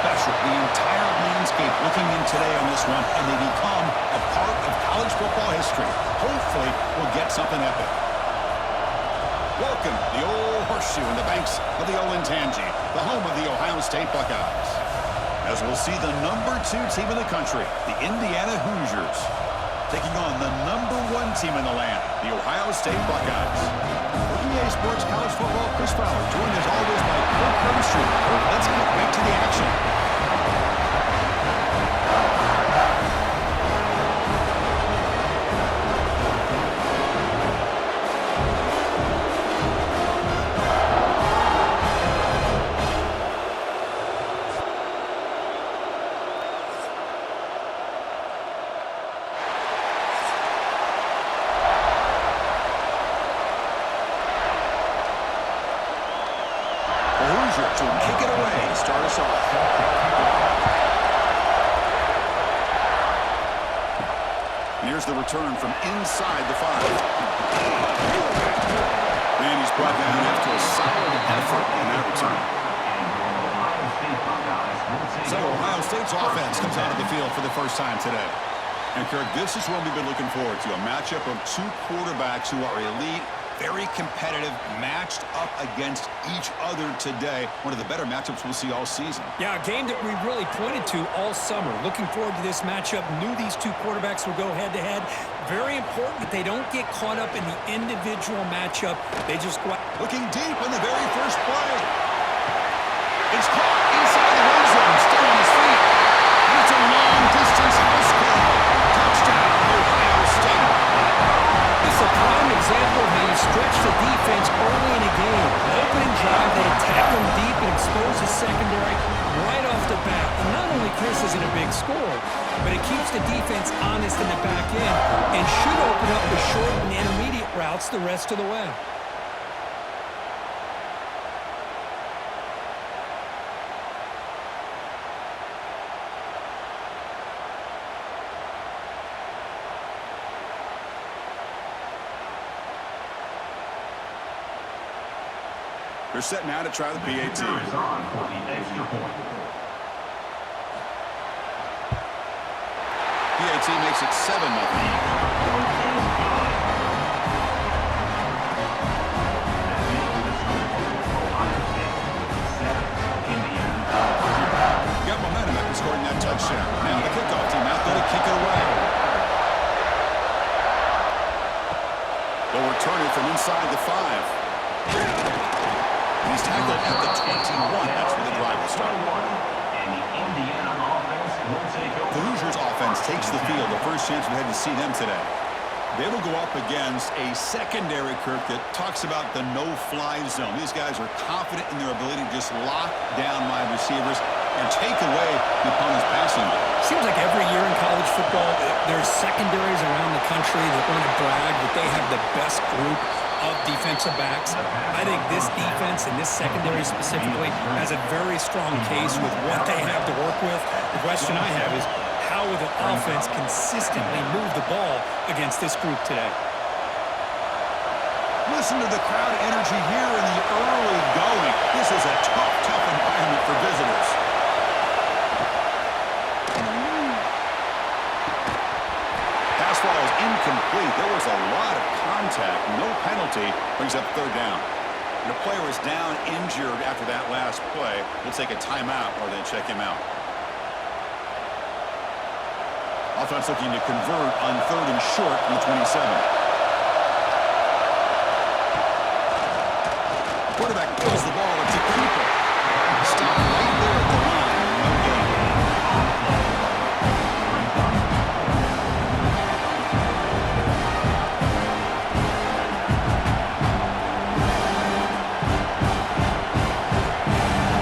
special. The entire landscape looking in today on this one, and they become a part of college football history. Hopefully, we'll get something epic. Welcome, the old horseshoe in the banks of the Olentangy, the home of the Ohio State Buckeyes. As we'll see the number 2 team in the country, the Indiana Hoosiers, taking on the number 1 team in the land, the Ohio State Buckeyes. For EA Sports College Football, Chris Fowler, joined as always by Kirk Herbstreit. Let's get back to the action. To kick it away, start us off. Here's the return from inside the 5. And he's brought down after a solid effort in that return. So Ohio State's offense comes out of the field for the first time today. And Kirk, this is what we've been looking forward to, a matchup of 2 quarterbacks who are elite, very competitive, matched up against each other today. One of the better matchups we'll see all season. Yeah, a game that we really pointed to all summer. Looking forward to this matchup. Knew these 2 quarterbacks would go head-to-head. Very important that they don't get caught up in the individual matchup. They just go out. Looking deep on the very first play. It's caught inside the red zone, still on his feet. And it's a long-distance house call. Touchdown, Ohio State. It's a prime example of how you stretch the defense early in a game. Opening drive, they attack them deep and expose the secondary right off the bat. And not only, Chris, is it a big score, but it keeps the defense honest in the back end and should open up the short and intermediate routes the rest of the way. They're set now to try the PAT. PAT makes it 7-0. Got momentum after scoring that touchdown. Now the kickoff team out there to kick it away. They'll return it from inside the 5. He's tackled at the 21. That's where the drive will start. The Hoosiers offense takes the field. The first chance we had to see them today. They will go up against a secondary, Kirk, that talks about the no-fly zone. These guys are confident in their ability to just lock down wide receivers and take away the opponent's passing game. Seems like every year in college football, there's secondaries around the country that want to brag that they have the best group of defensive backs. I think this defense and this secondary specifically has a very strong case with what they have to work with. The question I have is, how will the offense consistently move the ball against this group today? Listen to the crowd energy here in the early going. This is a tough environment for visitors. Pass ball is incomplete. There was a lot of contact. No penalty. Brings up 3rd down. And the player is down injured after that last play. We'll take a timeout or then check him out. Offense looking to convert on 3rd and short from the 27. Quarterback throws the ball. It's a keeper. Stop right there at the line. No gain.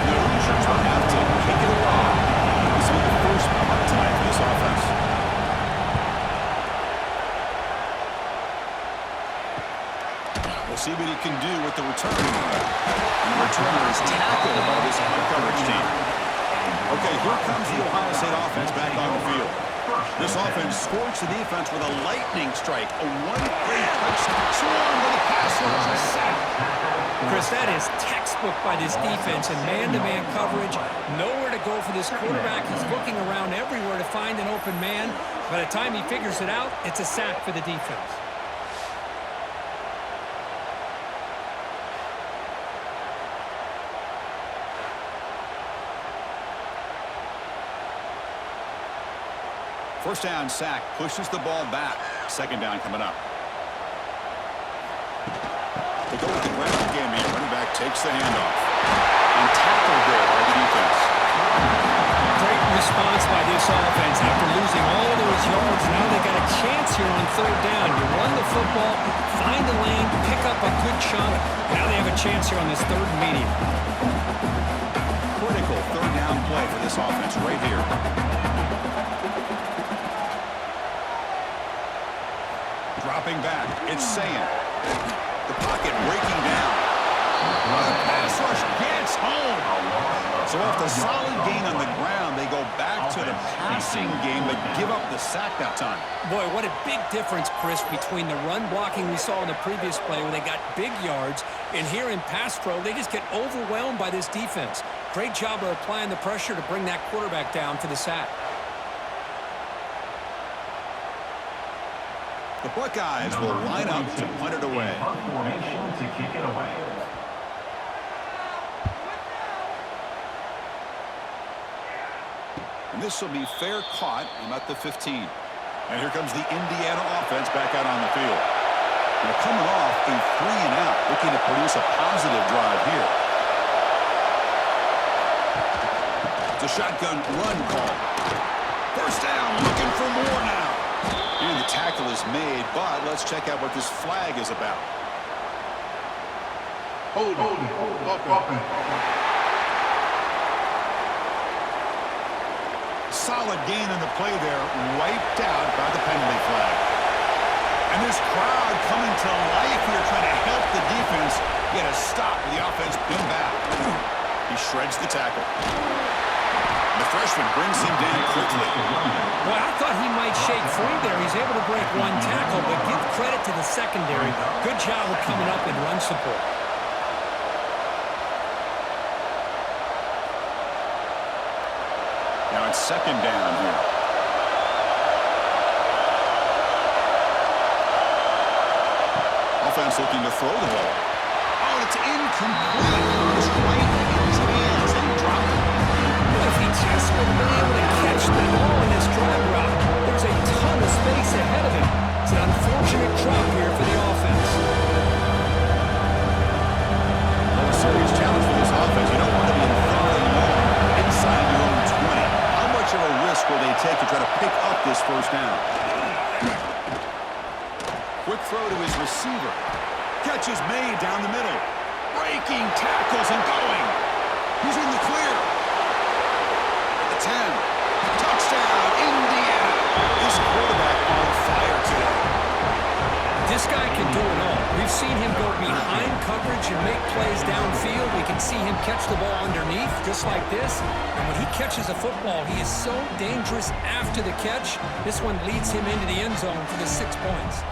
The Hoosiers will have to kick it away. This will be the first punt tonight for this offense. We'll see what he can do with the return. And the returner is tackled by this punt coverage team. Okay, here comes the Ohio State offense back on the field. This offense scorched the defense with a lightning strike. A one-play touchdown. Swarmed by the pass rush. Sack. Chris, that is textbook by this defense and man-to-man coverage. Nowhere to go for this quarterback. He's looking around everywhere to find an open man. By the time he figures it out, it's a sack for the defense. First down sack, pushes the ball back. Second down coming up. They go with the ground game here. Running back takes the handoff. And tackled there by the defense. Great response by this offense. After losing all those yards, now they got a chance here on third down. You run the football, find the lane, pick up a good chunk. Now they have a chance here on this third and medium. Critical third down play for this offense right here. Dropping back, it's Sayin. The pocket breaking down. The pass rush gets home. So after a solid gain on the ground, they go back to the passing game, but give up the sack that time. Boy, what a big difference, Chris, between the run blocking we saw in the previous play where they got big yards, and here in pass pro, they just get overwhelmed by this defense. Great job of applying the pressure to bring that quarterback down for the sack. The Buckeyes will line up to punt it away. And this will be fair caught. I'm at the 15. And here comes the Indiana offense back out on the field. They're coming off a 3-and-out, looking to produce a positive drive here. It's a shotgun run call. First down, looking for more now. Here the tackle is made, but let's check out what this flag is about. Hold on. Solid gain in the play there, wiped out by the penalty flag. And this crowd coming to life here, trying to help the defense get a stop with the offense pinned back. He shreds the tackle. The freshman brings him down quickly. Well, I thought he might shake free there. He's able to break one tackle, but give credit to the secondary. Good job of coming up in run support. Now it's second down here. Offense looking to throw the ball. Oh, it's incomplete. It's right in his hands, and he dropped it. If he just would be able to catch the ball in this drag route, there's a ton of space ahead of him. It's an unfortunate drop here for the offense. Well, a serious challenge for this offense. You don't want to be in third and long inside your own 20. How much of a risk will they take to try to pick up this first down? Quick throw to his receiver. Catch is made down the middle. Breaking tackles and going. He's in the clear. 10. Touchdown, Indiana. This quarterback on fire today. This guy can do it all. We've seen him go behind coverage and make plays downfield. We can see him catch the ball underneath, just like this. And when he catches a football, he is so dangerous after the catch. This one leads him into the end zone for the 6 points.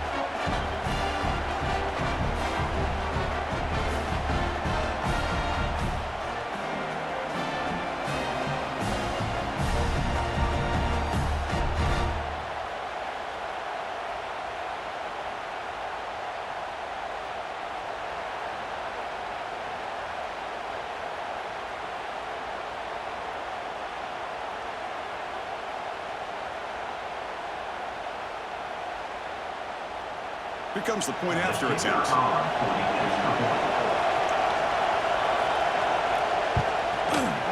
Here comes the point after attempt.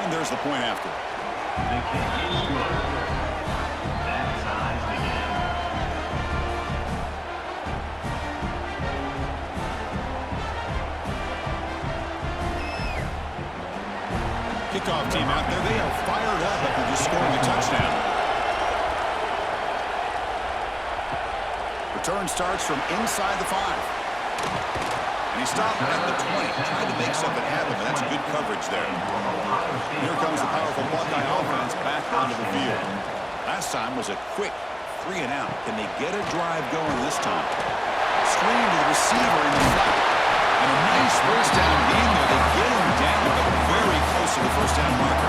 And there's the point after. The kick is good. Baptized again. Kickoff team out there. They are fired up after just scoring a touchdown. Return starts from inside the 5. And he stopped at the 20. Tried to make something happen, but that's good coverage there. Here comes the powerful Buckeye offense back onto the field. Last time was a quick 3-and-out. Can they get a drive going this time? Screen to the receiver in the flat. And a nice first down gain there. They get him down, but very close to the first down marker.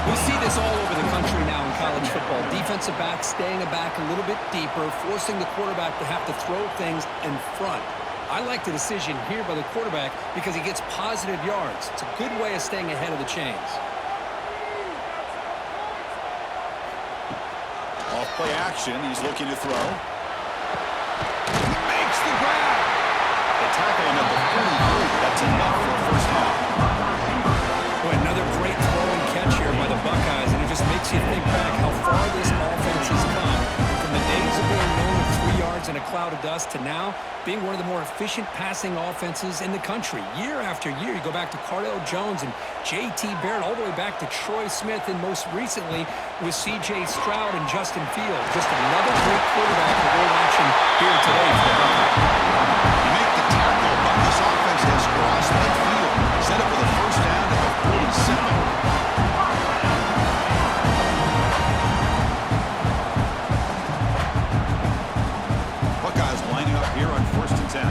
We see this all over the country now in college football. Defensive backs staying back a little bit deeper, forcing the quarterback to have to throw things in front. I like the decision here by the quarterback because he gets positive yards. It's a good way of staying ahead of the chains. Off play action, he's looking to throw. He makes the grab. They tackle him at the 43. That's enough for a first down. Boy, another great throw and catch here by the Buckeyes, and it just makes you think back how far this offense has come from the days of being known with 3 yards and a cloud of dust to now being one of the more efficient passing offenses in the country. Year after year, you go back to Cardale Jones and J.T. Barrett, all the way back to Troy Smith, and most recently with C.J. Stroud and Justin Fields. Just another great quarterback that we're watching here today for the Buckeyes. You make the tackle, but this offense has crossed midfield. Set up with a first down at the 47. Buckeyes lining up here on 1st and 10.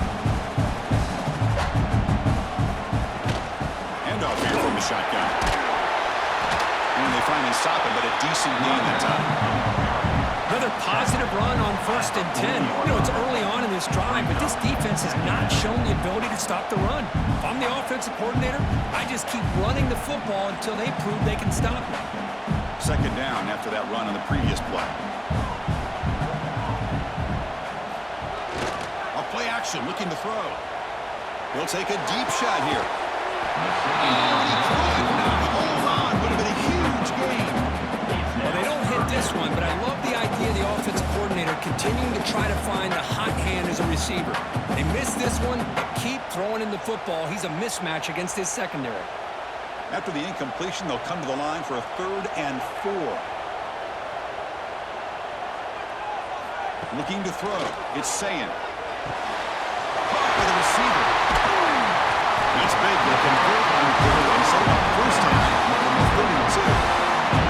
Handoff here from the shotgun. And they finally stop him, but a decent gain that time. Another positive run on 1st and 10. You know, it's early on in this drive, but this defense has not shown the ability to stop the run. If I'm the offensive coordinator, I just keep running the football until they prove they can stop it. 2nd down after that run on the previous play. Play action, looking to throw. He'll take a deep shot here. And he could not hold on. Would have been a huge gain. Well, they don't hit this one, but I love the idea of the offensive coordinator continuing to try to find the hot hand as a receiver. They missed this one, but keep throwing in the football. He's a mismatch against his secondary. After the incompletion, they'll come to the line for a 3rd and 4. Looking to throw. It's Sayin. With a receiver. That's big. They convert on 3rd and set up 1st down from the 32.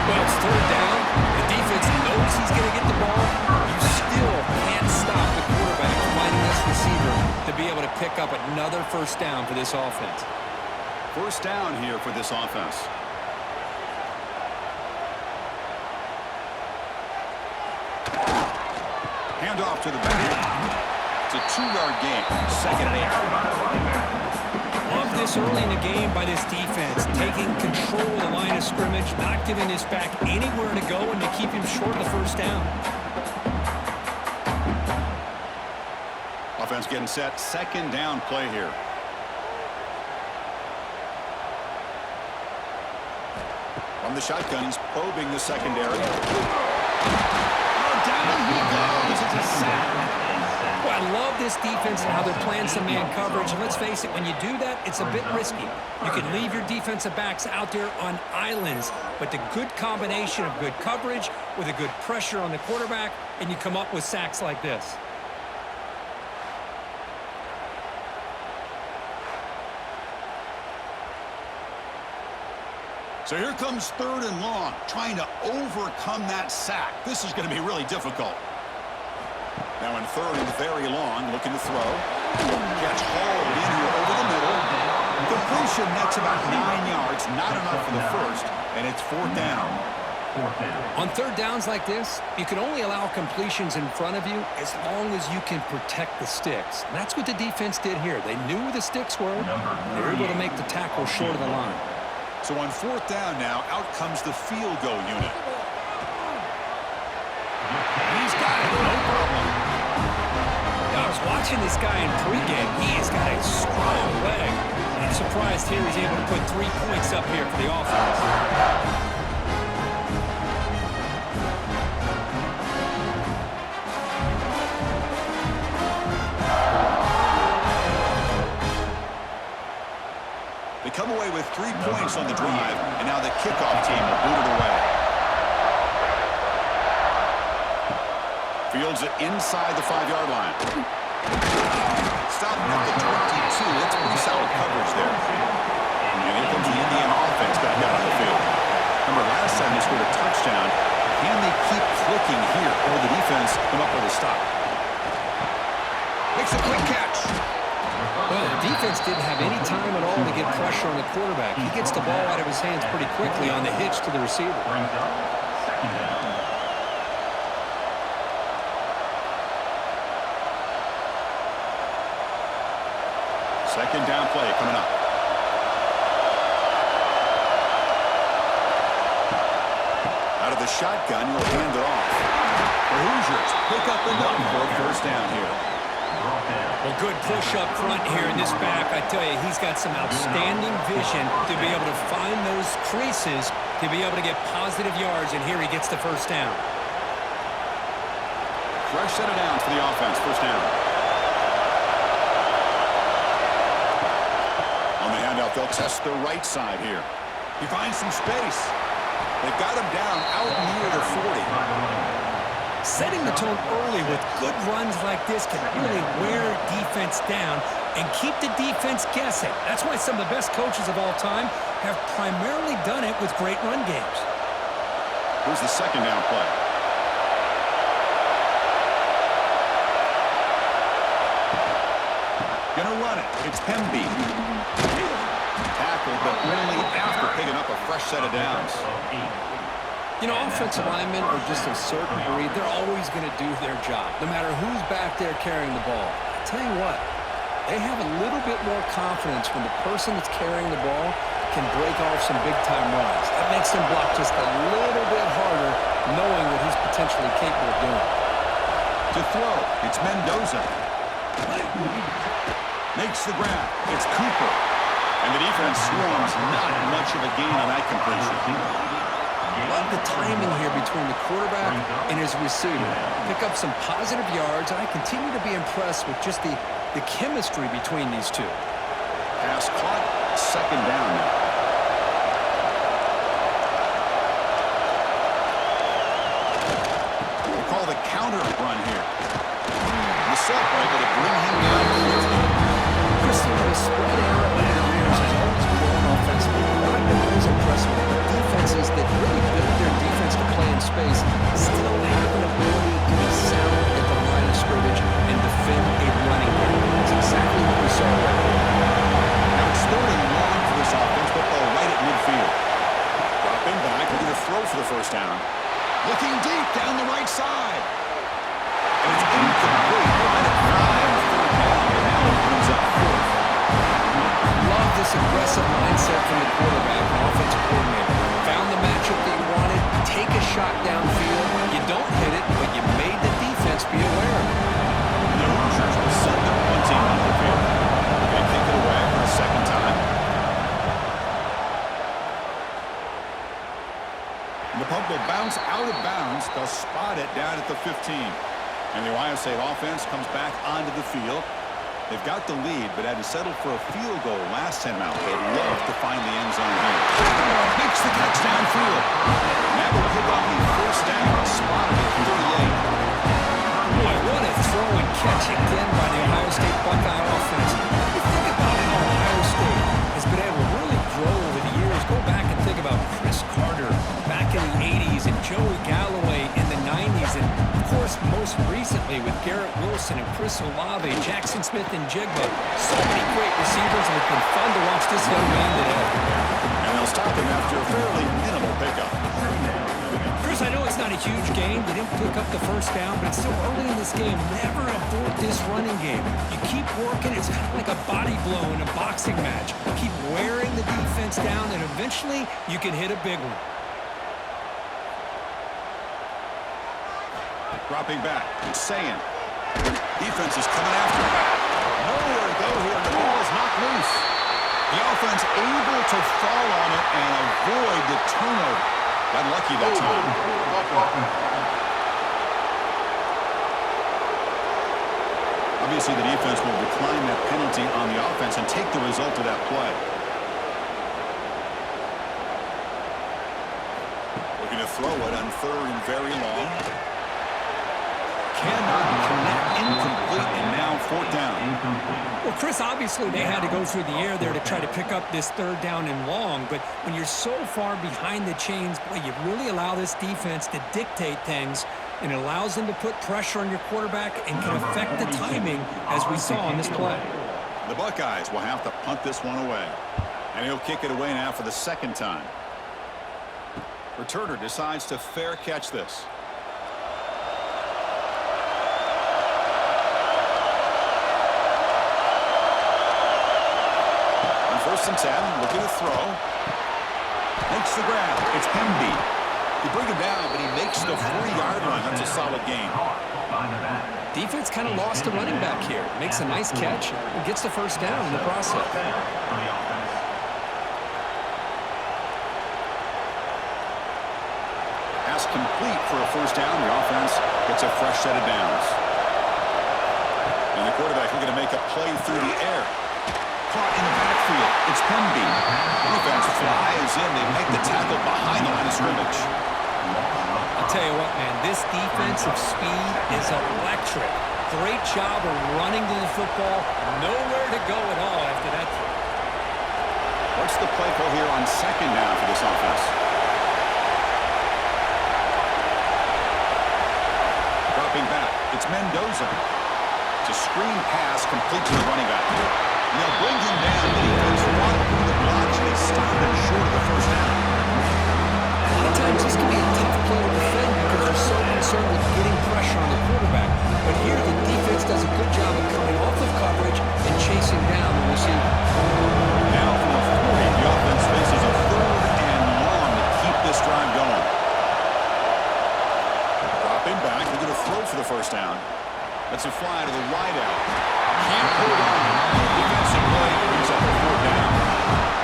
Well, it's 3rd down. The defense knows he's going to get the ball. You still can't stop the quarterback finding this receiver to be able to pick up another 1st down for this offense. 1st down here for this offense. Hand off to the back. It's a 2-yard gain. 2nd and 8. Love this early in the game by this defense, taking control of the line of scrimmage, not giving this back anywhere to go, and to keep him short of the 1st down. Offense getting set. 2nd down play here. From the shotgun, he's probing the secondary. Down he goes. It's a sack. Well, I love this defense and how they're playing some man coverage. And let's face it, when you do that, it's a bit risky. You can leave your defensive backs out there on islands, but the good combination of good coverage with a good pressure on the quarterback, and you come up with sacks like this. So here comes 3rd and long, trying to overcome that sack. This is going to be really difficult. Now in 3rd and very long, looking to throw. Catch hauled in here over the middle. Completion nets about 9 yards, not enough for the 1st, and it's 4th down. On 3rd downs like this, you can only allow completions in front of you as long as you can protect the sticks. And that's what the defense did here. They knew where the sticks were. They were able to make the tackle short of the line. So on 4th down now, out comes the field goal unit. He's got it, no problem. I was watching this guy in pregame. He has got a strong leg. I'm surprised here he's able to put 3 points up here for the offense. They come away with 3 points on the drive, and now the kickoff team will boot it away. Fields it inside the 5-yard line. Stopping at the 22. That's pretty solid coverage there. And here comes the Indiana offense back out on the field. Remember, last time they scored a touchdown. Can they keep clicking here, or the defense come up with a stop? Makes a quick catch. Well, the defense didn't have any time at all to get pressure on the quarterback. He gets the ball out of his hands pretty quickly on the hitch to the receiver. Brings up second down. Second down play coming up. Out of the shotgun, he'll hand it off. The Hoosiers pick up enough for a first down here. Well, good push up front here in this back. I tell you, he's got some outstanding vision to be able to find those creases, to be able to get positive yards, and here he gets the first down. Fresh set of downs for the offense. First down. On the handout, they'll test the right side here. He finds some space. They've got him down out near the 40. Setting the tone early with good runs like this can really wear defense down and keep the defense guessing. That's why some of the best coaches of all time have primarily done it with great run games. Here's the second down play. Gonna run it. It's Hemby. Tackled, but only after picking up a fresh set of downs. You know, offensive linemen are just a certain breed. They're always going to do their job, no matter who's back there carrying the ball. I tell you what, they have a little bit more confidence when the person that's carrying the ball can break off some big-time runs. That makes them block just a little bit harder, knowing what he's potentially capable of doing. To throw, it's Mendoza. Makes the grab. It's Cooper. And the defense swarms not much of a gain on that completion. Love the timing here between the quarterback and his receiver. Pick up some positive yards, and I continue to be impressed with just the chemistry between these two. Pass caught. Second down now. They call the counter run here. The set able to bring him down quickly. Christian, the spread arrow in their rears has always grown offensively. What I've been always impressed with the defenses that really build their defense to play in space still have an ability to be sound at the line of scrimmage and defend a running game. That's exactly what we saw right there. Now it's third and long for this offense, football right at midfield. Dropping back, looking to throw for the first down. Looking deep down the right side. And it's incomplete. They let it fly on third down, and now it brings up fourth. Love this aggressive mindset from the quarterback and offensive coordinator. Found the matchup that you wanted, take a shot downfield. You don't hit it, but you made the defense be aware of it. And the Hoosiers will send the punting on the field. They're going to kick it away for a second time. And the puck will bounce out of bounds. They'll spot it down at the 15. And the Ohio State offense comes back onto the field. They've got the lead, but had to settle for a field goal last time out. They'd love to find the end zone here. Makes the catch downfield. That will pick up the first down. Spotted at 38. Boy, what a throw and catch again by the Ohio State Buckeye offense. You think about how Ohio State has been able to really grow over the years. Go back and think about Chris Carter back in the 80s and Joey Galloway in the 90s. And, of course, most recently with Garrett Wilson and Chris Olave, Jackson Smith and Jigba. So many great receivers, and it's been fun to watch this young man today. And they'll stop him after a fairly minimal pickup. Chris, I know it's not a huge game. They didn't pick up the first down, but it's still early in this game. Never abort this running game. You keep working. It's kind of like a body blow in a boxing match. Keep wearing the defense down, and eventually you can hit a big one. Dropping back. It's Sayin. Defense is coming after him. Nowhere to go here. The ball is knocked loose. The offense able to fall on it and avoid the turnover. Got lucky that time. Obviously, the defense will decline that penalty on the offense and take the result of that play. Looking to throw it on third and very long. Cannot connect, incomplete, and now fourth down. Well, Chris, obviously they had to go through the air there to try to pick up this third down and long, but when you're so far behind the chains, boy, you really allow this defense to dictate things, and it allows them to put pressure on your quarterback and can affect the timing, as we saw on this play. The Buckeyes will have to punt this one away. And he'll kick it away now for the second time. Returner decides to fair catch this. On 1st and 10, looking to throw. Makes the grab. It's Hemby. He bring him down, but he makes the 40-yard line. That's a solid gain. Defense kind of lost a running back here. Makes a nice catch and gets the first down in the process. Pass complete for a first down. The offense gets a fresh set of downs. And the quarterback looking to make a play through the air. Caught in the backfield. It's Hemby. Defense flies in. They make the tackle behind the line of scrimmage. I'll tell you what, man, this defensive speed is electric. Great job of running to the football. Nowhere to go at all after that throw. What's the play call here on second down for this offense? Dropping back, it's Mendoza. It's a screen pass complete to the running back. And they'll bring him down. The defense wanted through the blocks, and they stopped him short of the first down. A lot of times this can be a tough play to defend because they're so concerned with getting pressure on the quarterback. But here the defense does a good job of coming off of coverage and chasing down the receiver. Now from the 40, the offense faces a 3rd and long to keep this drive going. Dropping back, they're going to throw for the first down. That's a fly to the wideout. Can't hold on. Defensive play brings up a 4th down.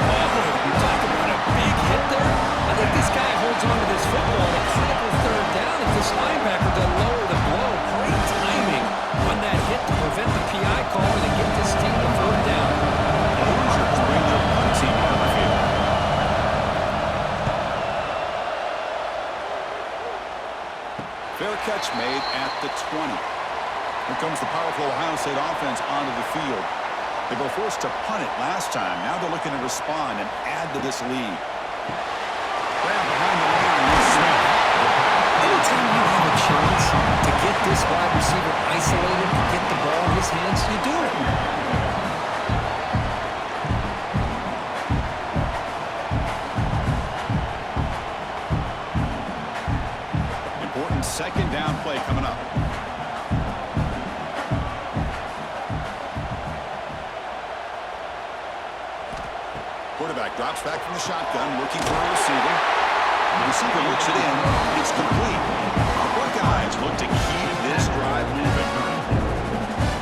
Oh, you talk about a big hit there. I think this guy holds on to this football at a critical 3rd down. If this linebacker doesn't lower the blow, great timing on that hit to prevent the PI call and to get this team to 4th down. The Hoosiers bring their punt team out of the field. Fair catch made at the 20. Here comes the powerful Ohio State offense onto the field. They were forced to punt it last time. Now they're looking to respond and add to this lead. Grab behind the line with Smith. Anytime you have a chance to get this wide receiver isolated, to get the ball in his hands, you do it. Important second down play coming up. Quarterback drops back from the shotgun, looking for a receiver. The receiver looks it in. It's complete. The Buckeyes look to keep this drive moving.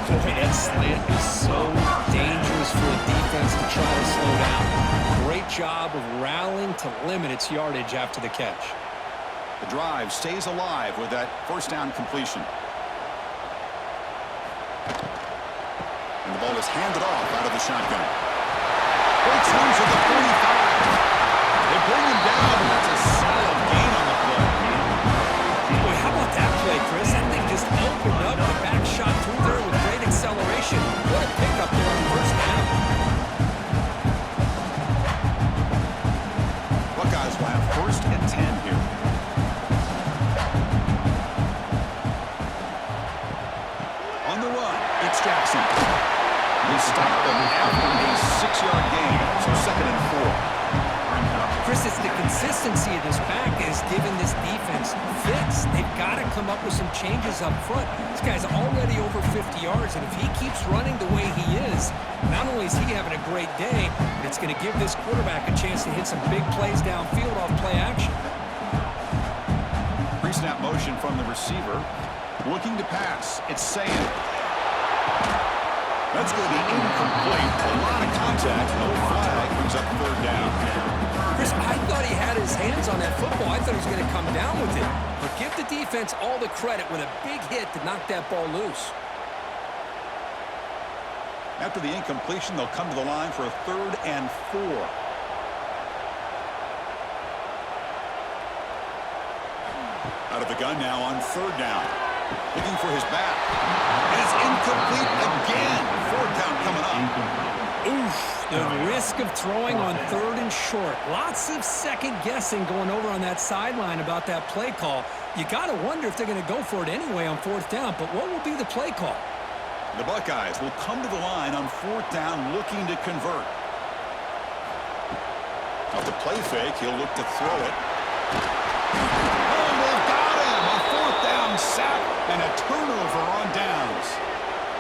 Boy, that slant is so dangerous for a defense to try to slow down. Great job of rallying to limit its yardage after the catch. The drive stays alive with that first down completion. And the ball is handed off out of the shotgun. Breaks loose at the 45. They bring him down, and that's a solid gain on the play. Boy, how about that play, Chris? That thing just opened up. The back shot through there with great acceleration. What a pickup there on first down. Buckeyes will have 1st and 10 here. On the run, it's Jackson. They stop them after a 6-yard gain, so 2nd and 4. Chris, it's the consistency of this back that is giving this defense fits. They've got to come up with some changes up front. This guy's already over 50 yards, and if he keeps running the way he is, not only is he having a great day, but it's going to give this quarterback a chance to hit some big plays downfield off play action. Pre-snap motion from the receiver. Looking to pass. It's Sand. That's going to be incomplete. A lot of contact. No flag. Brings up 3rd down. Chris, I thought he had his hands on that football. I thought he was going to come down with it. But give the defense all the credit with a big hit to knock that ball loose. After the incompletion, they'll come to the line for a 3rd and 4. Out of the gun now on 3rd down. Looking for his back. And it's incomplete again. 4th down coming up. Oof, the risk of throwing on 3rd and short. Lots of second guessing going over on that sideline about that play call. You got to wonder if they're going to go for it anyway on 4th down, but what will be the play call? The Buckeyes will come to the line on 4th down looking to convert. Off the play fake, he'll look to throw it. Oh, they've got him! A 4th down sack and a turnover on downs.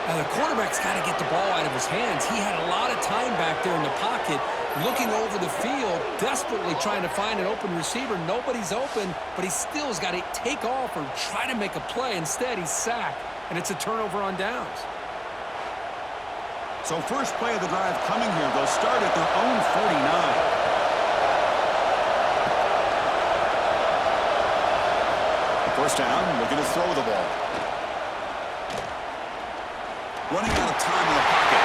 Now, the quarterback's got to get the ball out of his hands. He had a lot of time back there in the pocket, looking over the field, desperately trying to find an open receiver. Nobody's open, but he still has got to take off or try to make a play. Instead, he's sacked, and it's a turnover on downs. So first play of the drive coming here. They'll start at their own 49. First down, looking to throw the ball. Running out of time in the pocket.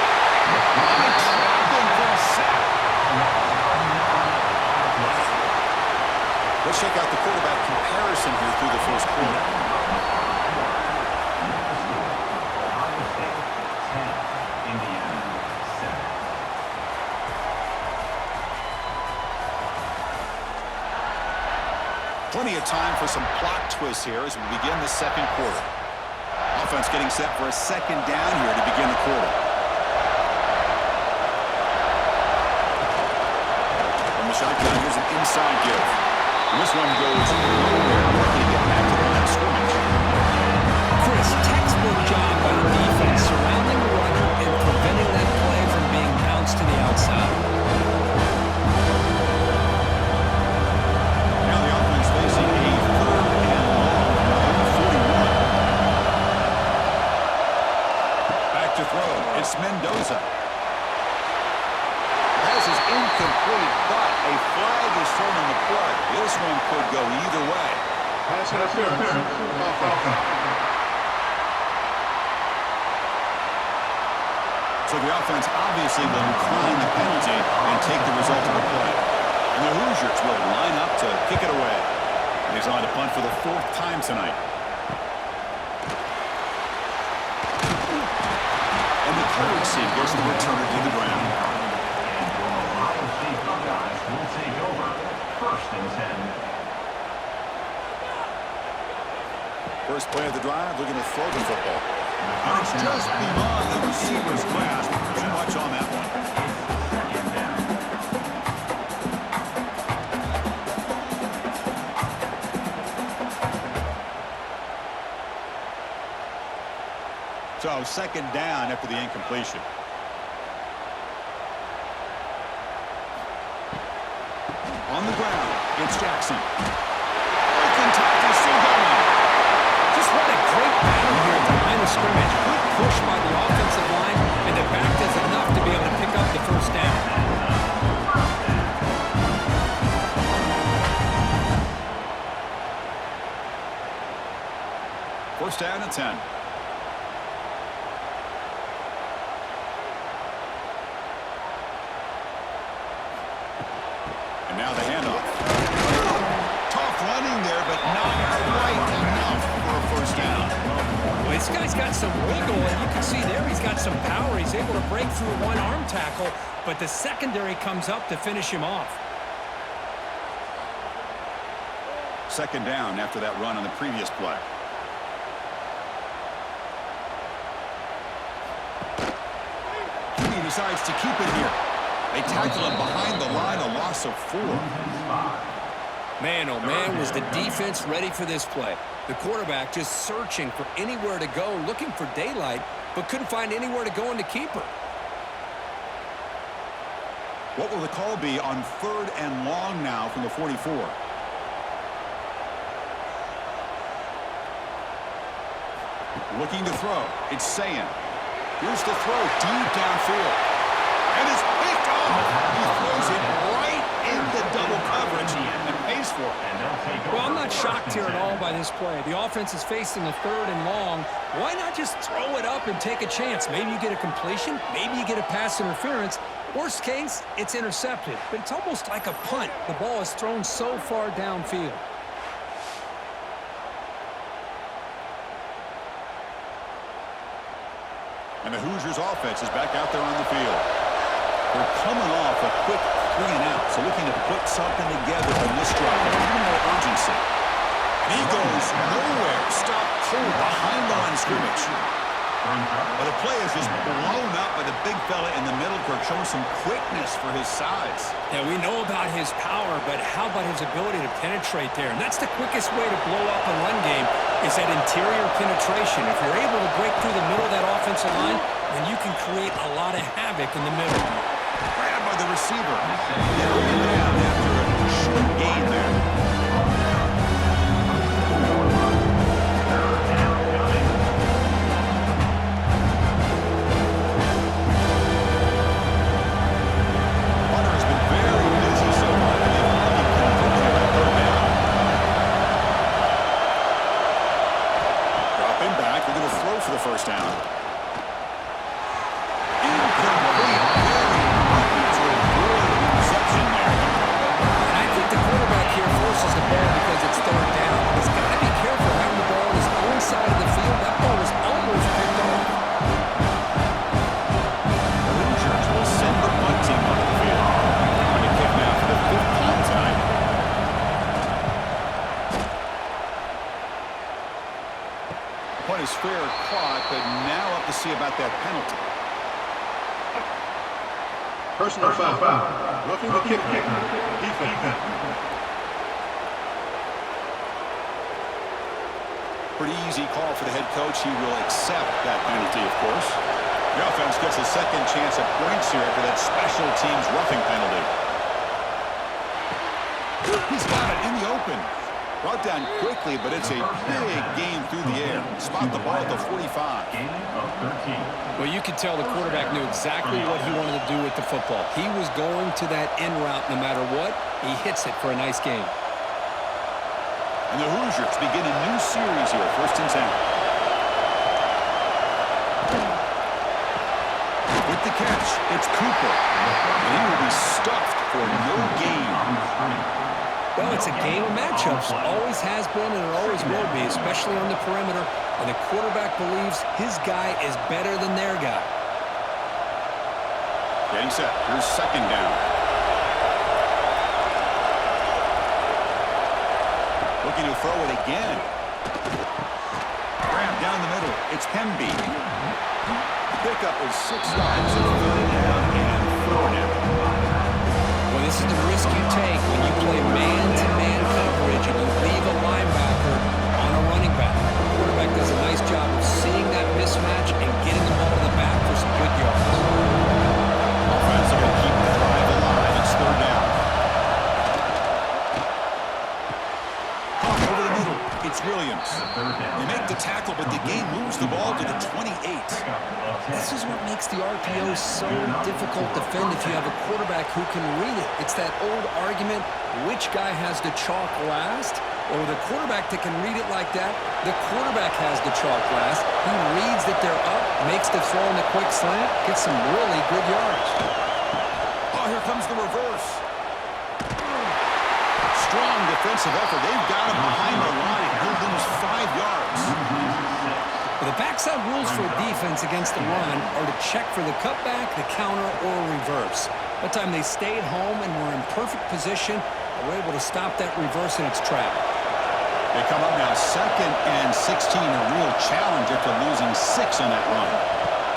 They trapped him for a sack. Let's check out the quarterback comparison here through the first quarter. Ohio State 10, Indiana 7. Plenty of time for some plot twists here as we begin the second quarter. Offense getting set for a second down here to begin the quarter. From the shotgun, here's an inside give. And this one goes nowhere, looking to get back to the line of scrimmage. Chris, textbook job by the defense, surrounding the runner and preventing that play from being bounced to the outside. Now the offense facing a 3rd and long from the 41. Back to throw. It's Mendoza. Pass is incomplete, but a flag is thrown on the play. This one could go either way. Pass interference. So the offense obviously will decline the penalty and take the result of the play. And the Hoosiers will line up to kick it away. And he's on to punt for the 4th time tonight. And the coverage seam gets the returner to the ground. And your Ohio State Buckeyes will take over 1st and 10. First play of the drive, looking to throw the football. And it's just beyond the receiver's grasp. Too much on that one. 2nd down. So second down after the incompletion. On the ground, it's Jackson. Broken tackle, still going. Just what a great battle here at the line of scrimmage. Good push by the offensive line, and the back does enough to be able to pick up the first down. First down and 10. And now the handoff. Tough running there, but not quite enough for a first down. Well, this guy's got some wiggle, and you can see there he's got some power. He's able to break through a one-arm tackle, but the secondary comes up to finish him off. Second down after that run on the previous play. He decides to keep it here. They tackle him behind the line, a loss of 4. Man, oh man, was the defense ready for this play. The quarterback just searching for anywhere to go, looking for daylight, but couldn't find anywhere to go in the keeper. What will the call be on 3rd and long now from the 44? Looking to throw. It's Sayin. Here's the throw deep downfield. And it's picked off. He throws it right into double coverage and pays for it. Well, I'm not shocked here at all by this play. The offense is facing a 3rd and long. Why not just throw it up and take a chance? Maybe you get a completion. Maybe you get a pass interference. Worst case, it's intercepted. But it's almost like a punt. The ball is thrown so far downfield. And the Hoosiers offense is back out there on the field. They're coming off a quick 3 and out, so looking to put something together on this drive with a little more urgency. And he goes nowhere. Stopped cold behind the line of scrimmage. But the play just blown up by the big fella in the middle, Kirk, showing some quickness for his size. Yeah, we know about his power, but how about his ability to penetrate there? And that's the quickest way to blow up a run game is that interior penetration. If you're able to break through the middle of that offensive line, then you can create a lot of havoc in the middle. Grabbed by the receiver. They're down after a short gain there. Hunter has been very busy so far, and they've really converted on third down. Dropping back, they're going to throw for the first down. Incomplete. And I think the quarterback here forces the ball because it's third down. He's got to be careful having the ball on his own side of the field. That ball was almost picked off. Hoosiers will send the punt team onto the field. Going to kick now for the 15th time. The punt is fair caught, but now up to see about that penalty. Personal foul. Roughing the kicker. Defense. Pretty easy call for the head coach. He will accept that penalty, of course. The offense gets a second chance at points here after that special teams roughing penalty. He's got it in the open. Brought down quickly, but it's a big gain through the air. Spot the ball at the 45. Gain of 13. Well, you could tell the quarterback knew exactly what he wanted to do with the football. He was going to that in route no matter what. He hits it for a nice gain. And the Hoosiers begin a new series here, 1st and 10. With the catch, it's Cooper. And he will be stuffed for no gain. Well, it's a game of matchups. Always has been and it always will be, especially on the perimeter. And the quarterback believes his guy is better than their guy. Getting set. Here's 2nd down. Looking to throw it again. Grab down the middle. It's Hemby. Pickup is 6 yards. It's 3rd down and 4 now. Well, this is the risk you take when you play man-to-man coverage and you leave a linebacker on a running back. The quarterback does a nice job of seeing that mismatch and getting the ball to the back for some good yards. Offense will keep the drive alive. It's 3rd down. Caught over the middle. It's Williams. They make the tackle, but the game moves the ball to the 28. This is what makes the RPO so difficult to defend if you have a quarterback who can read it. It's that old argument, which guy has the chalk last? Or the quarterback that can read it like that, the quarterback has the chalk last. He reads that they're up, makes the throw in the quick slant, gets some really good yards. Oh, here comes the reverse. Strong defensive effort. They've got him behind the line. He'll lose 5 yards. The backside rules for a defense against the run are to check for the cutback, the counter, or reverse. That time they stayed home and were in perfect position and were able to stop that reverse in its track. They come up now 2nd and 16, a real challenge after losing 6 on that run.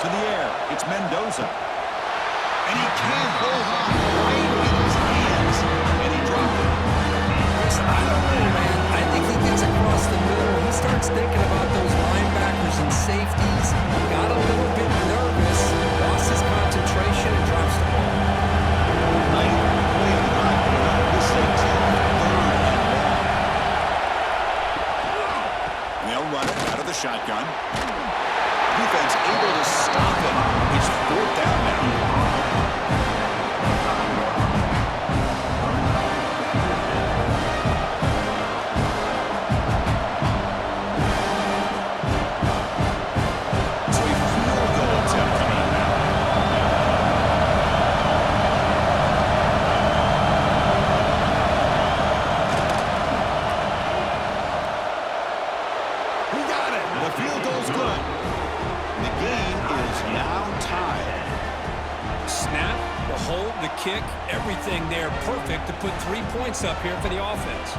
To the air, it's Mendoza. And he can't hold on right in his hands. And he dropped it. Listen, I don't know, man. I think he gets across the middle. He starts thinking about those linebackers and safeties. Got a little bit nervous, lost his concentration, and drops the ball. They'll run it out of the shotgun. Defense able to stop it. It's 4th down now. Kick, everything there perfect to put 3 points up here for the offense.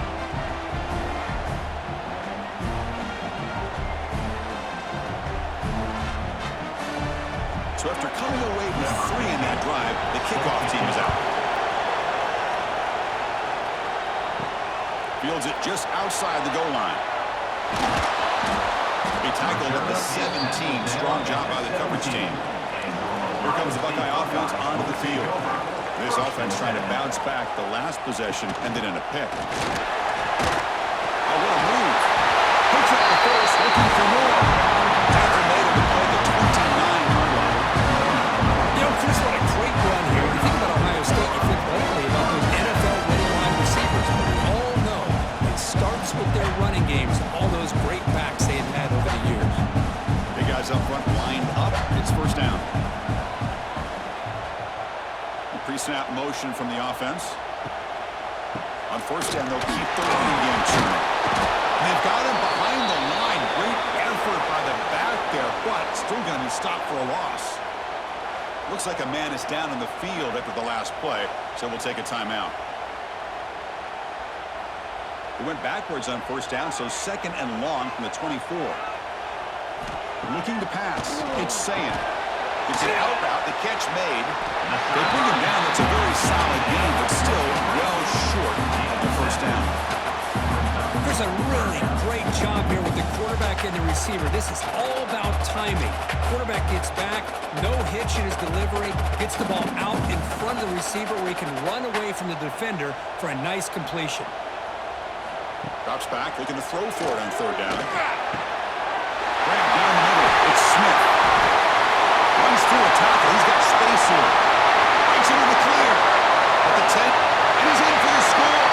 So after coming away with 3 in that drive, the kickoff team is out. Fields it just outside the goal line. He tackled at the 17. Strong job by the coverage team. Here comes the Buckeye offense onto the field. This offense trying to bounce back the last possession and then in a pick. Oh, what a move. Picks up the first, looking for more. Tackle made him play the 29-yard line. You know, Chris, what a great run here. You think about Ohio State, you think lately about those NFL-winning wide receivers. But we all know it starts with their running games, all those great backs they have had over the years. Big guys up front lined up. It's first down. Pre-snap motion from the offense. On first down, they'll keep the running game turning. They've got him behind the line. Great effort by the back there, but still going to be stopped for a loss. Looks like a man is down in the field after the last play, so we'll take a timeout. He went backwards on first down, so second and long from the 24. Looking to pass. It's Sayin. It's an out route. The catch made. They bring him down. That's a very solid game, but still well short of the first down. There's a really great job here with the quarterback and the receiver. This is all about timing. Quarterback gets back, no hitch in his delivery, gets the ball out in front of the receiver where he can run away from the defender for a nice completion. Drops back, looking to throw for it on third down. Grab down the middle. It's Smith. Runs through a tackle. He's got space here. Breaks into the clear. At the 10, and he's in for the score.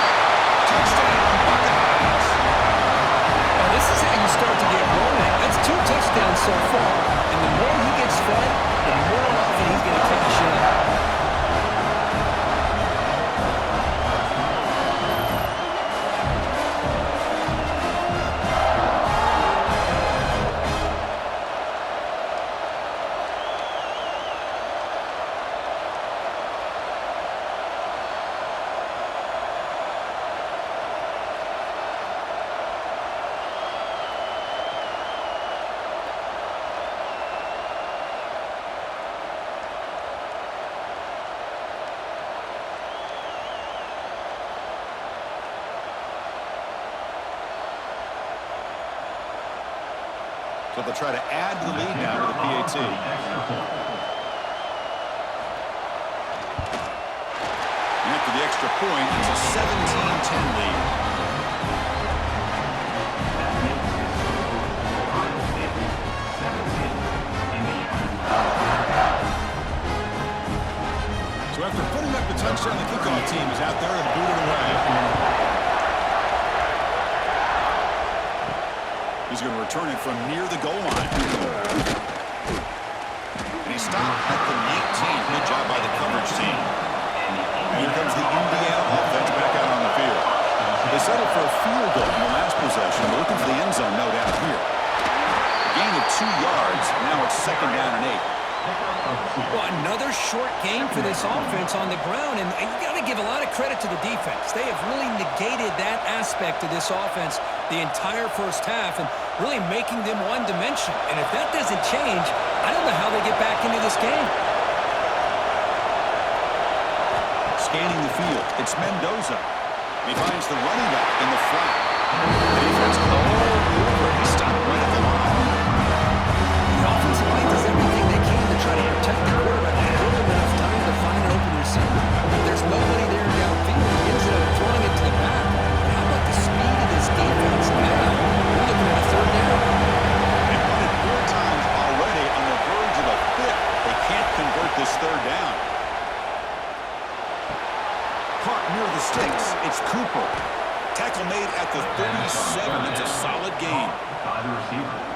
Touchdown, Buckeyes. Well, this is how you start to get rolling. That's 2 touchdowns so far. And the more he gets fed, the more often he's going to cash in. So they'll try to add to the lead now with a PAT. And after the extra point, it's a 17-10 lead. So after putting up the touchdown, the kickoff team is out there to boot it away. He's going to return it from near the goal line. And he stopped at the 19. Good job by the coverage team. And here comes the Indiana offense back out on the field. They settled for a field goal in the last possession. They're looking for the end zone, no doubt, here. A gain of 2 yards. Now it's second down and 8. Well, another short game for this offense on the ground, and you got to give a lot of credit to the defense. They have really negated that aspect of this offense the entire first half and really making them one-dimensional. And if that doesn't change, I don't know how they get back into this game. Scanning the field, it's Mendoza. He finds the running back in the flat. The defense all over. He stopped right at the line. The offensive line does everything they can to try to protect the quarterback and give him enough time to find an open receiver. But there's nobody there downfield. He ends up throwing it to the back. And how about the speed of this defense now? We're looking at a third down. They've done it 4 times already on the verge of a 5th. They can't convert this third down. Caught near the sticks. It's Cooper. Tackle made at the 37. It's a solid game.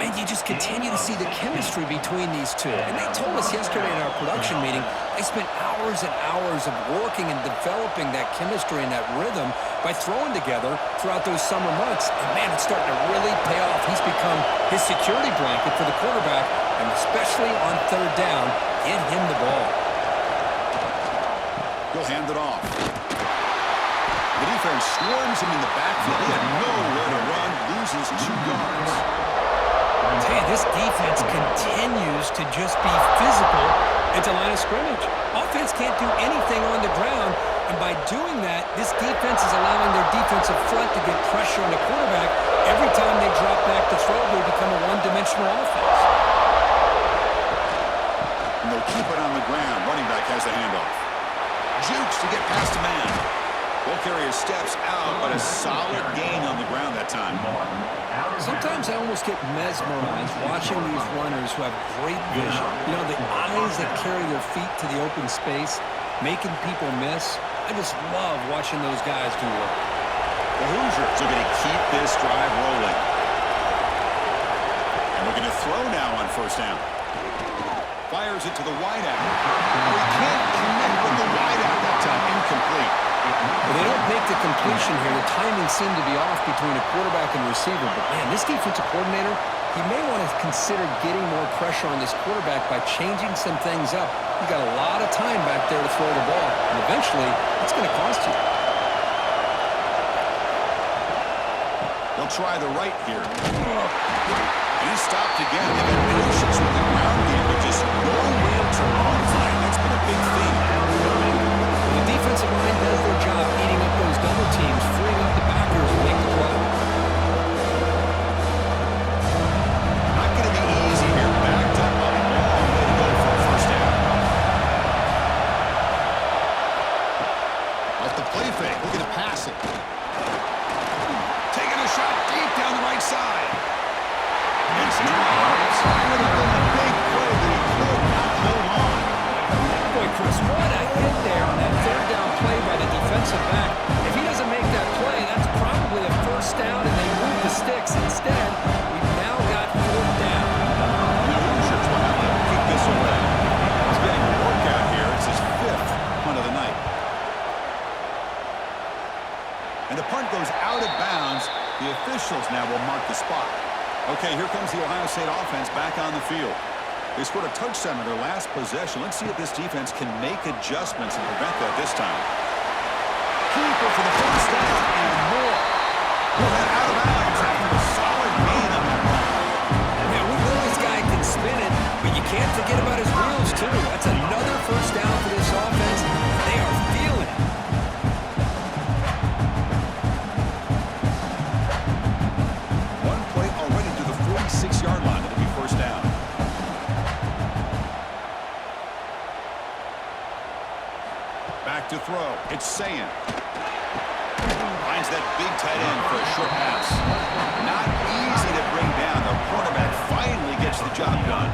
And you just continue to see the chemistry between these two. And they told us yesterday in our production meeting, they spent hours and hours of working and developing that chemistry and that rhythm by throwing together throughout those summer months. And man, it's starting to really pay off. He's become his security blanket for the quarterback, and especially on third down, get him the ball. He'll hand it off. The defense swarms him in the backfield. He had nowhere to run, loses 2 yards. Hey, this defense continues to just be physical at the line of scrimmage. Offense can't do anything on the ground, and by doing that, this defense is allowing their defensive front to get pressure on the quarterback. Every time they drop back to throw, they become a one-dimensional offense. And they'll keep it on the ground. Running back has the handoff. Jukes to get past a man. Ball carrier steps out, but a solid gain on the ground that time. Sometimes I almost get mesmerized watching these runners who have great vision. You know, the eyes that carry their feet to the open space, making people miss. I just love watching those guys do work. The Hoosiers are going to keep this drive rolling. And we're going to throw now on first down. Fires it to the wideout. We can't connect with the wideout that time. Incomplete. But they don't make the completion here. The timing seemed to be off between a quarterback and receiver. But, man, this defensive coordinator, he may want to consider getting more pressure on this quarterback by changing some things up. You got a lot of time back there to throw the ball. And eventually, it's going to cost you. They'll try the right here. And he stopped again. They've had patience with the ground game, but just no real turnaround time. That's been a big theme. The defensive line does their job eating up those double teams, freeing up the backers to make the play. Not going to be easy here. Backed up a long way to go for a first down. Off the play fake. Looking to pass it. Taking a shot deep down the right side. It's drives. Would have been a big play that he could not hold on. Boy, Chris, what a hit there on that third down play by the defensive back. If he doesn't make that play, that's probably a first down, and they move the sticks. Instead, we've now got fourth down. The Hoosiers will have to kick this away. He's getting a workout here. It's his fifth punt of the night. And the punt goes out of bounds. The officials now will mark the spot. Okay, here comes the Ohio State offense back on the field. They scored a touchdown in their last possession. Let's see if this defense can make adjustments and prevent that this time. Keeper for the first down and more. Well, that out of bounds after a solid gain on that run. Yeah, we know this guy can spin it, but you can't forget about his wheels, too. That's another first down for this offense. They are feeling it. One play already to the 46-yard line. It'll be first down. Back to throw. It's Sayin. Finds that big tight end for a short pass. Not easy to bring down. The quarterback finally gets the job done.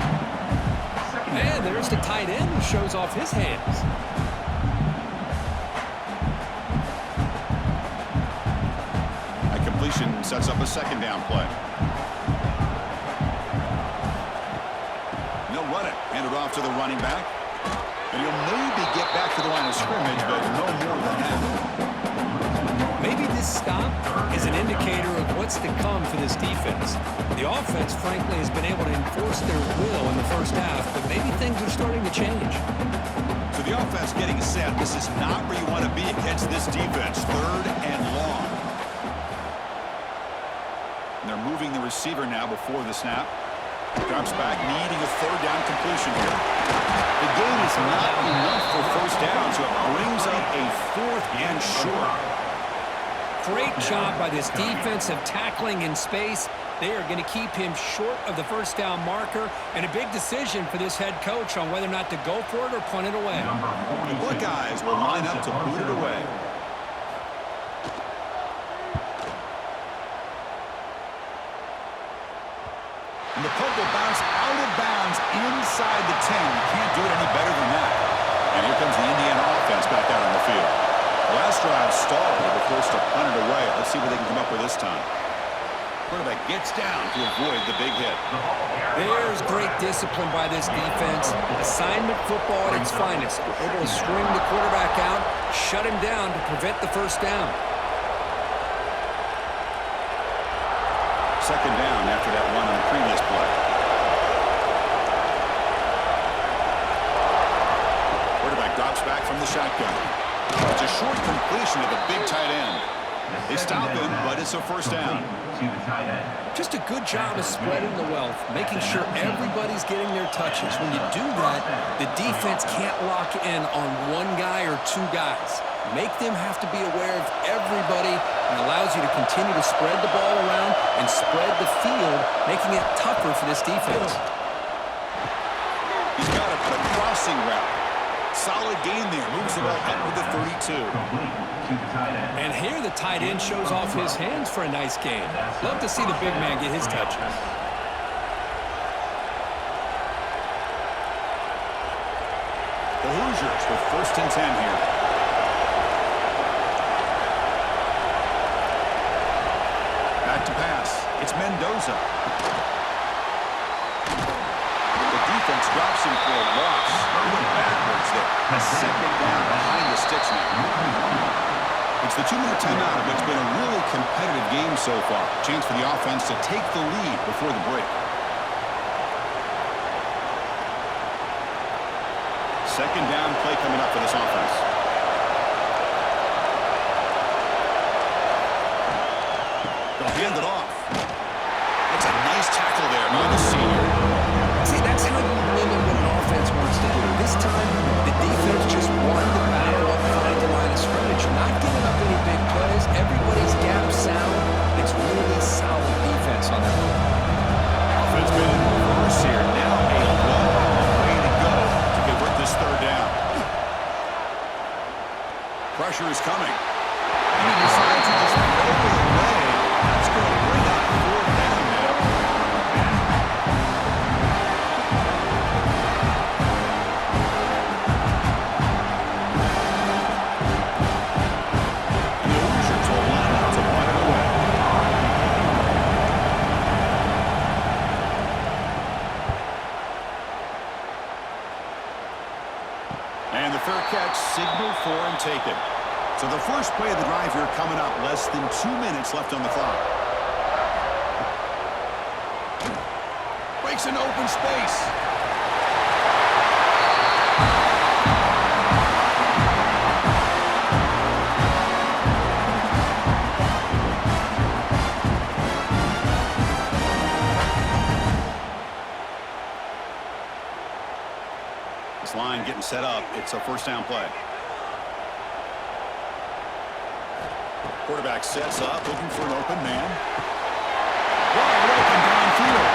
Man, there's the tight end who shows off his hands. A completion sets up a second down play. And they'll run it. Hand it off to the running back. And he'll maybe get back to the line of scrimmage, but no more than that. Maybe this stop is an indicator of what's to come for this defense. The offense, frankly, has been able to enforce their will in the first half, but maybe things are starting to change. So the offense getting set. This is not where you want to be against this defense. Third and long. And they're moving the receiver now before the snap. Drops back, needing a third down completion here. The gain is not enough for first down, so it brings up a fourth and short. Great job by this defensive tackling in space. They are going to keep him short of the first down marker, and a big decision for this head coach on whether or not to go for it or punt it away. The Buckeyes will line up to boot it away. And the punt will bounce out of bounds inside the 10. You can't do it any better than that. And here comes the Indiana offense back out on the field. The last drive stalled. They were forced to punt it away. Let's see what they can come up with this time. Quarterback gets down to avoid the big hit. There's great discipline by this defense. Assignment football at its finest. Able to string the quarterback out, shut him down to prevent the first down. Second down after that one on the previous play. Quarterback drops back from the shotgun. It's a short completion of the big tight end. They stop him, but it's a first down. to the tight end. Just a good job of spreading the wealth, making sure everybody's getting their touches. When you do that, the defense can't lock in on one guy or two guys. Make them have to be aware of everybody and allows you to continue to spread the ball around and spread the field, making it tougher for this defense. He's got it on a crossing route. Solid gain there. Moves the ball up with the 32. Complete to the tight end. And here the tight end shows off his hands for a nice gain. Love to see the big man get his touches. The Hoosiers with 1st and 10 here. Back to pass. It's Mendoza. The defense drops him for a loss. He went backwards there. A 2nd down behind the sticks now. It's the 2-minute timeout of what's been a really competitive game so far. Chance for the offense to take the lead before the break. 2nd down play coming up for this offense. They'll hand it off. That's a nice tackle there by the senior. See, that's how you limit what an offense wants to do. This time, the defense just wanted to battle up behind the line of scrimmage. You're not giving up any big plays. Everybody's gap sound. It's really solid defense on that one. Offense been in reverse here. Now a long way to go to convert this 3rd down. Pressure is coming. And he decides to just throw it away. That's going to bring up 4th down now. And the Hoosiers will line up to punt it away. And the fair catch signaled for and taken. So the first play of the drive here coming up. Less than 2 minutes left on the clock. Breaks into open space. This line getting set up. It's a 1st down play. Quarterback sets up, looking for an open man. Wide open downfield.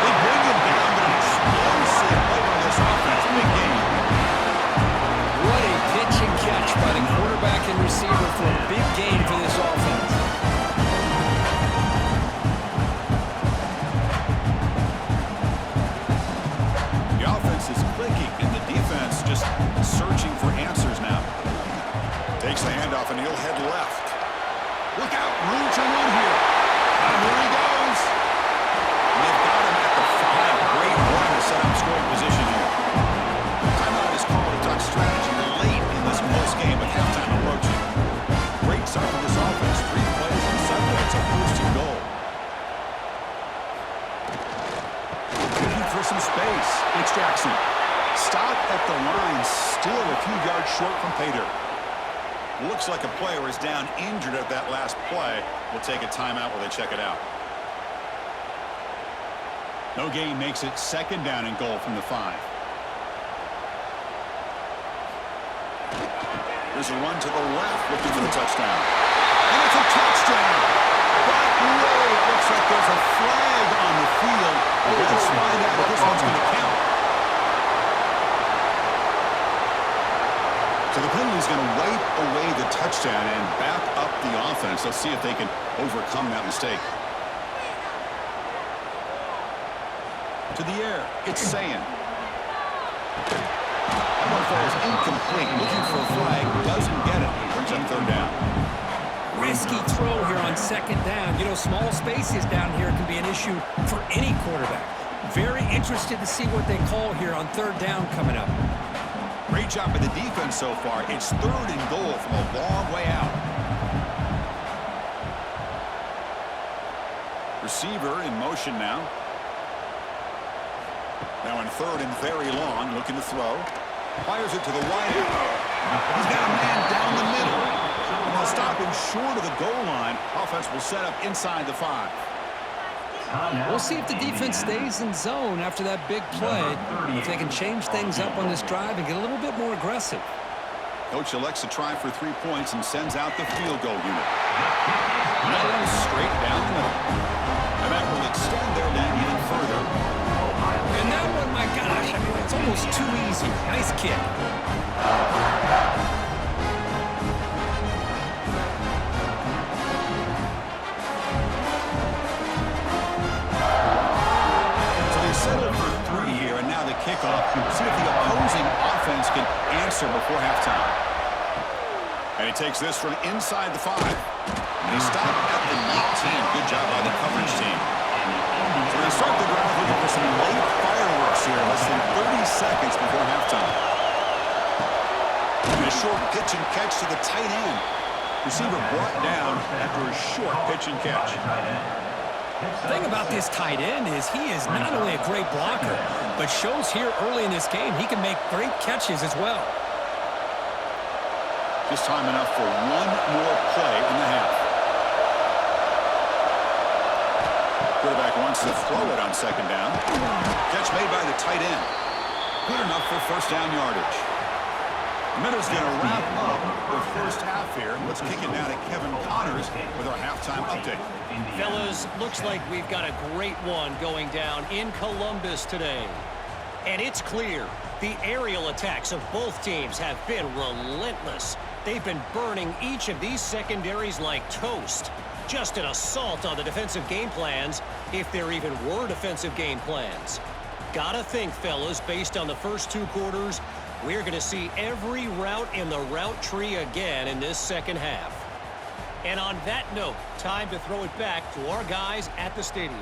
They bring him down, but an explosive play by this offense. Big game. What a pitch and catch by the quarterback and receiver for a big gain for this offense. The offense is clicking, and the defense just searching for answers now. Takes the handoff, and he'll head left. Look out, room to run here. And here he goes. And they've got him at the 5. Great run to set up scoring position here. Timeout is called. A duck strategy late in this close game with halftime approaching. Great start for this offense. 3 plays, and suddenly it's a 1st and goal. Looking for some space. It's Jackson. Stop at the line, still a few yards short from pay dirt. Looks like a player is down injured at that last play. We'll take a timeout while they check it out. No gain makes it 2nd down and goal from the 5. There's a run to the left looking for the touchdown. And it's a touchdown. But no, it looks like there's a flag on the field. Let's find out if this one's going to count. So the penalty's going to wipe away the touchdown and back up the offense. Let's see if they can overcome that mistake. To the air, it's Sayan. That one falls incomplete. Looking for a flag, doesn't get it. Brings up 3rd down. Risky throw here on 2nd down. You know, small spaces down here can be an issue for any quarterback. Very interested to see what they call here on 3rd down coming up. Great job by the defense so far. It's 3rd and goal from a long way out. Receiver in motion now. Now in 3rd and very long, looking to throw. Fires it to the wide end. He's got a man down the middle. They'll stop him short of the goal line. Offense will set up inside the 5. We'll see if the defense stays in zone after that big play, if they can change things up on this drive and get a little bit more aggressive. Coach elects to try for 3 points and sends out the field goal unit. That one straight down the middle. And that will extend their lead even further. And that one, my gosh, I mean, it's almost too easy. Nice kick. So they settle for 3 here, and now the kickoff. See if the opposing offense can answer before halftime. And he takes this from inside the 5. And he stopped at the 19. Good job by the coverage team. So they start the drive looking for some late fireworks here, less than 30 seconds before halftime. And a short pitch and catch to the tight end. Receiver brought down after a short pitch and catch. The thing about this tight end is he is not only a great blocker, but shows here early in this game he can make great catches as well. Just time enough for one more play in the half. Quarterback wants to throw it on second down. Catch made by the tight end. Good enough for first down yardage. The Minnows going to wrap up the first half here. Let's kick it now to Kevin Connors with our halftime update. Fellas, looks like we've got a great one going down in Columbus today. And it's clear, the aerial attacks of both teams have been relentless. They've been burning each of these secondaries like toast. Just an assault on the defensive game plans, if there even were defensive game plans. Gotta think, fellas, based on the first 2 quarters, we're going to see every route in the route tree again in this second half. And on that note, time to throw it back to our guys at the stadium.